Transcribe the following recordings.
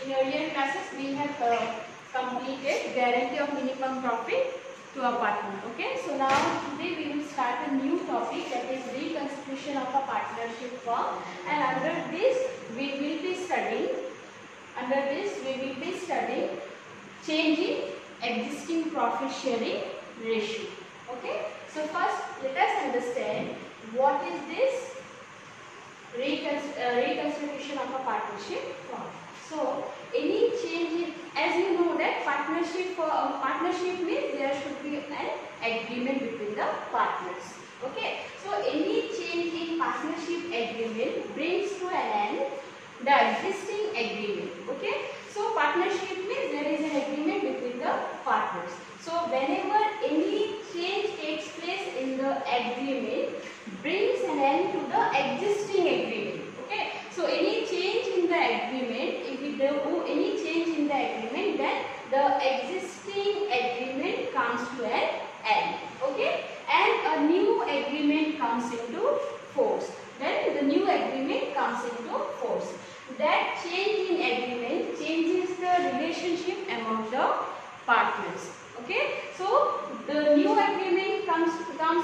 in earlier classes we have completed guarantee of minimum profit to a partner. Okay, so now today we will start a new topic, that is reconstitution of a partnership firm, and under this we will be studying changing existing profit sharing ratio. Okay, so first let us understand what is this reconstitution of a partnership firm. So any change in, as you know that partnership means there should be an agreement between the partners. Okay, so any change in partnership agreement brings to an end the existing agreement. Okay, so partnership means there is an agreement between the partners. So whenever any change takes place in the agreement, brings an end to the existing agreement. Okay, so any change in the agreement, if we do any change in the agreement, then the existing agreement comes to an end. Okay, and a new agreement comes into force. Then the new agreement comes into force. That change in agreement changes the relationship among the partners. Okay, so the new agreement comes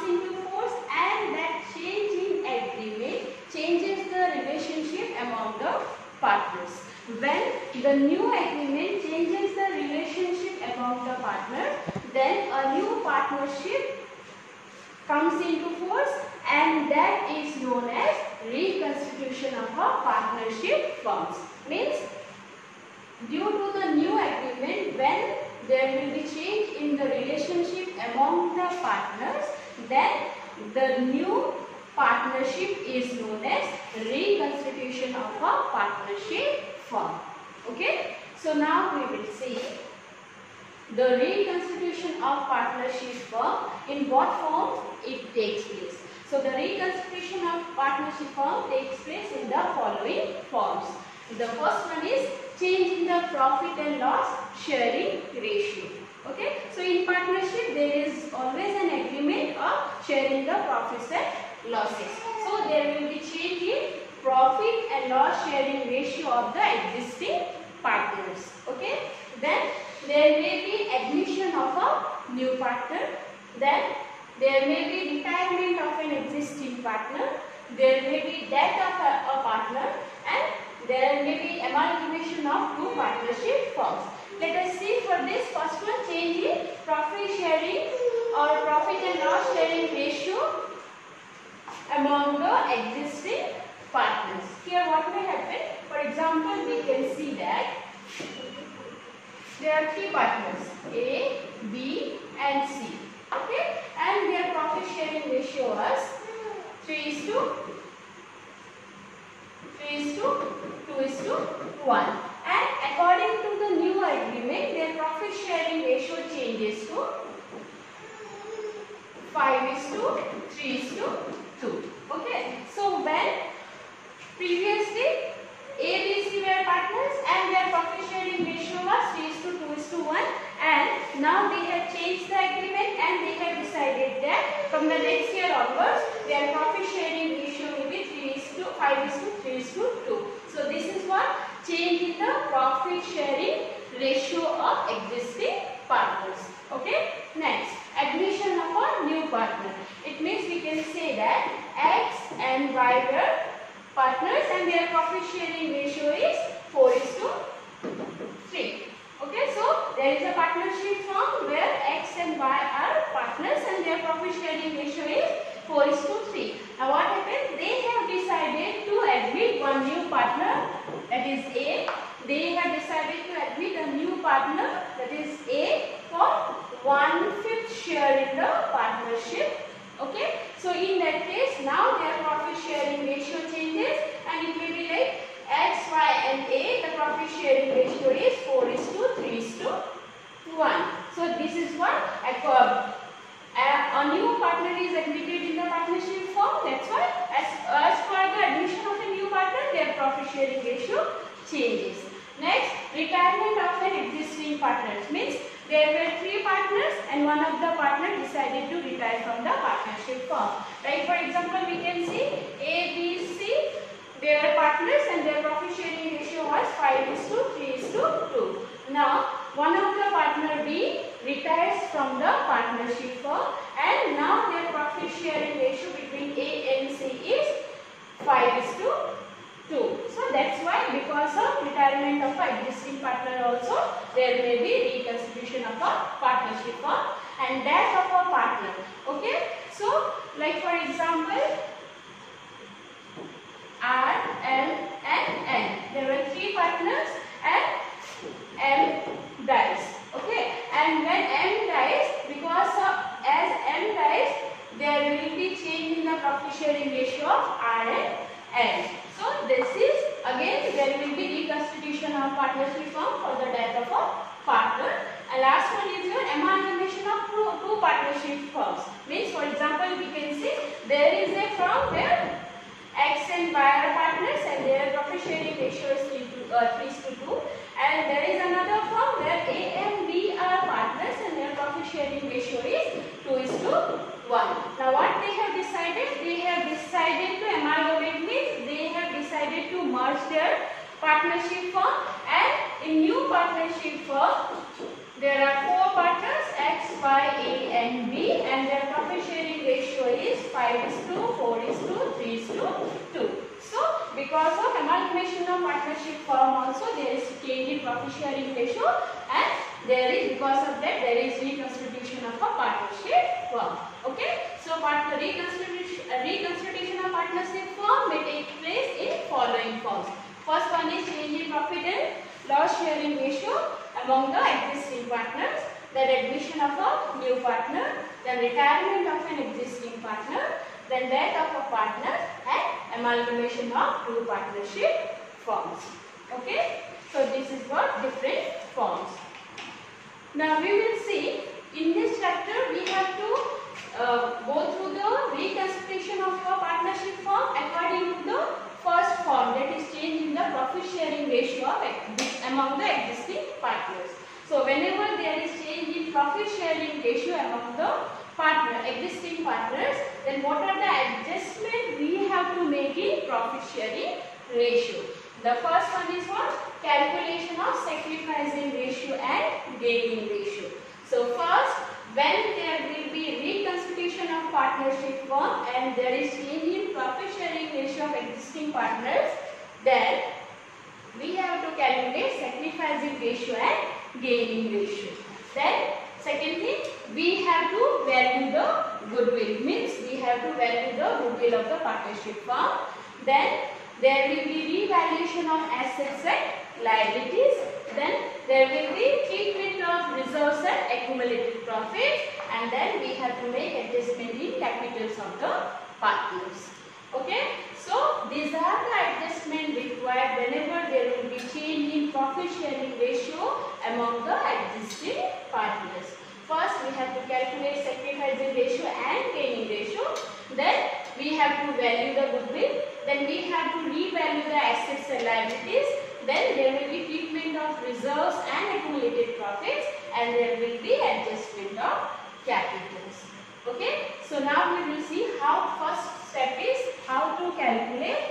into force, and that change in agreement changes the relationship among the partners. When the new agreement changes the relationship among the partners, then a new partnership comes into force, and that is known as reconstitution of a partnership firms. Means due to the new agreement, when there will be change in the relationship among the partners, then the new partnership is known as reconstitution of a partnership firm. Okay, so now we will see the reconstitution of partnership firm, in what form it takes place. So the reconstitution of partnership firm takes place in the following forms. The first one is change in the profit and loss sharing ratio. Okay, so in partnership there is always an agreement of sharing the profits and losses. So there will be change in profit and loss sharing ratio of the existing partners. Okay, then there may be admission of a new partner, then there may be retirement of an existing partner, there may be death of a partner, and there may be amalgamation of two partnership firms. Let us see for this first one, change in profit sharing or profit and loss sharing ratio among the existing partners. Here what may happen? For example, we can see that there are three partners, A, B and C. Okay, and their profit sharing ratio was 3:2:1, and according to the new agreement their profit sharing ratio changes to 5:3:2. Okay, so when previously A, B, C were partners and their profit sharing ratio was 3:2:1, and now they have changed the agreement and they have decided that from the next year onwards their profit sharing ratio will be 5:3:2. So this is what change in the profit sharing ratio of existing partners. Okay, next admission of a new partner. It means we can say that X and Y were partners and their profit sharing ratio is 4:3. Okay, so there is a partnership firm where X and Y are partners and their profit sharing ratio is 4:3. Now what happened? They have decided to admit one new partner, that is A. They have decided to admit a new partner, that is A, for 1/5 share in the partnership. Okay, so in that case now their profit sharing ratio changes and it will be like X, Y and A, the profit sharing ratio is 4:3:1. So this is what a new partner is admitted in the partnership firm. That's why as per the admission of a new partner their profit sharing ratio changes. Next, retirement of an existing partner means there were three partners and one of the partners decided to retire from the partnership firm. Like for example, we can see A, B, C, they are partners and their profit sharing ratio was 5:3:2. Now one of the partner B retires from the partnership firm, and now their profit sharing ratio between A and C is 5:2. So that's why, because of retirement of an existing partner also, there may be reconstitution of a partnership firm and that of a partner. Okay, so like for example, R, M and N. There were 3 partners and M dies. Okay, and when M dies, because of, as M dies, there will be change in the profit sharing ratio of R and N. So this is again, there will be reconstitution of partnership firm for the death of a partner. And last one is your amalgamation of two partnership firms. Means, for example, we can see there is a firm where X and Y are partners and their profit sharing ratio is 3:2, and there is another firm where A and B are partners and their profit sharing ratio is 2:1. Now what they have decided? They have decided to amalgamate, means they have decided to merge their partnership firm, and in new partnership firm there are 4 partners X, Y, A and B, and their profit sharing ratio is 5:4:3:2. So because of amalgamation of partnership firm also there is change in profit sharing ratio, and there is, because of that, there is reconstitution of a partnership firm. Okay, so reconstitution of partnership firm may take place in following forms. First one is change in profit and loss sharing ratio among the existing partners, then admission of a new partner, then retirement of an existing partner, then death of a partner, and amalgamation of 2 partnership firms. Okay, so this is what different forms. Now we will see in this chapter we have to go through the reconstitution of a partnership firm according to the first form, that is change in the profit sharing ratio among the existing partners. So whenever there is change in profit sharing ratio among the existing partners, then what are the adjustment we have to make in profit sharing ratio? The first one is what? Calculation of sacrificing ratio and gaining ratio. So first, when there will be reconstitution of partnership firm and there is change in profit sharing ratio of existing partners, then we have to calculate sacrificing ratio and gaining ratio. Then second thing, we have to value the goodwill, means we have to value the goodwill of the partnership firm. Then there will be revaluation of assets and liabilities. Then there will be treatment of reserves and accumulated profits, and then we have to make adjustment in capitals of the partners. Okay, so these are the adjustments required whenever there will be change in profit sharing ratio among the existing partners. First, we have to calculate sacrificing ratio and gaining ratio. Then we have to value the goodwill. Then we have to revalue the assets and liabilities. Then there will be treatment of reserves and accumulated profits, and there will be adjustment of capitals. Okay, so now we will see how first step is how to calculate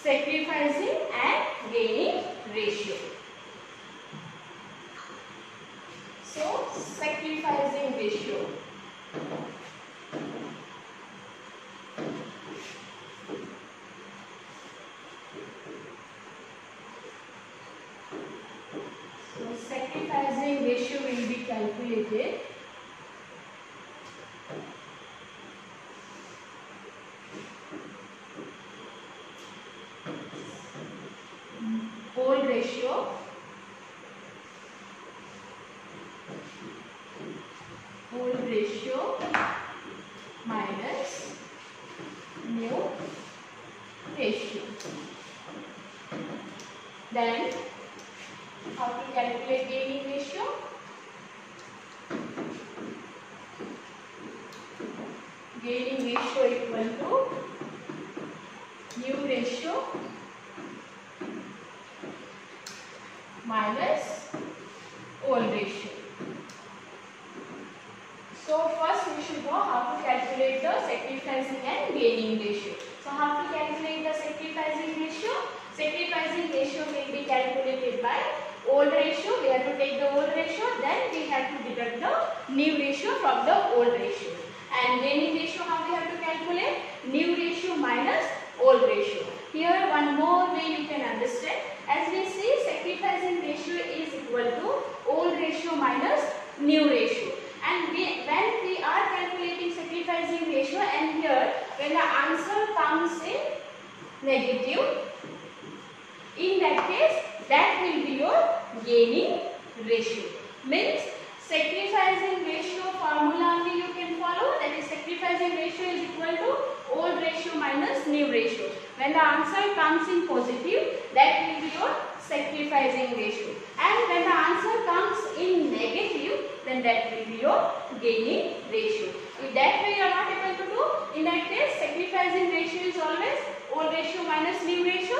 sacrificing and gaining ratio. So sacrificing ratio. Sacrificing ratio will be calculated whole ratio minus new ratio. Then how to calculate gaining ratio? Gaining ratio equal to new ratio minus old ratio. So first we should know how to calculate the sacrificing and gaining ratio. So how to calculate the sacrificing ratio? sacrificing ratio will be calculated by old ratio. We have to take the old ratio, then we have to deduct the new ratio from the old ratio. And gaining ratio, how we have to calculate? New ratio minus old ratio. Here one more way you can understand. As we see, sacrificing ratio is equal to old ratio minus new ratio. And when we are calculating sacrificing ratio, and here when the answer comes in negative, in that case that will be your gaining ratio. Means sacrificing ratio formula only you can follow, that is sacrificing ratio is equal to old ratio minus new ratio. When the answer comes in positive, that will be your sacrificing ratio, and when the answer comes in negative, then that will be your gaining ratio. If that way you are not able to do, in that case sacrificing ratio is always old ratio minus new ratio,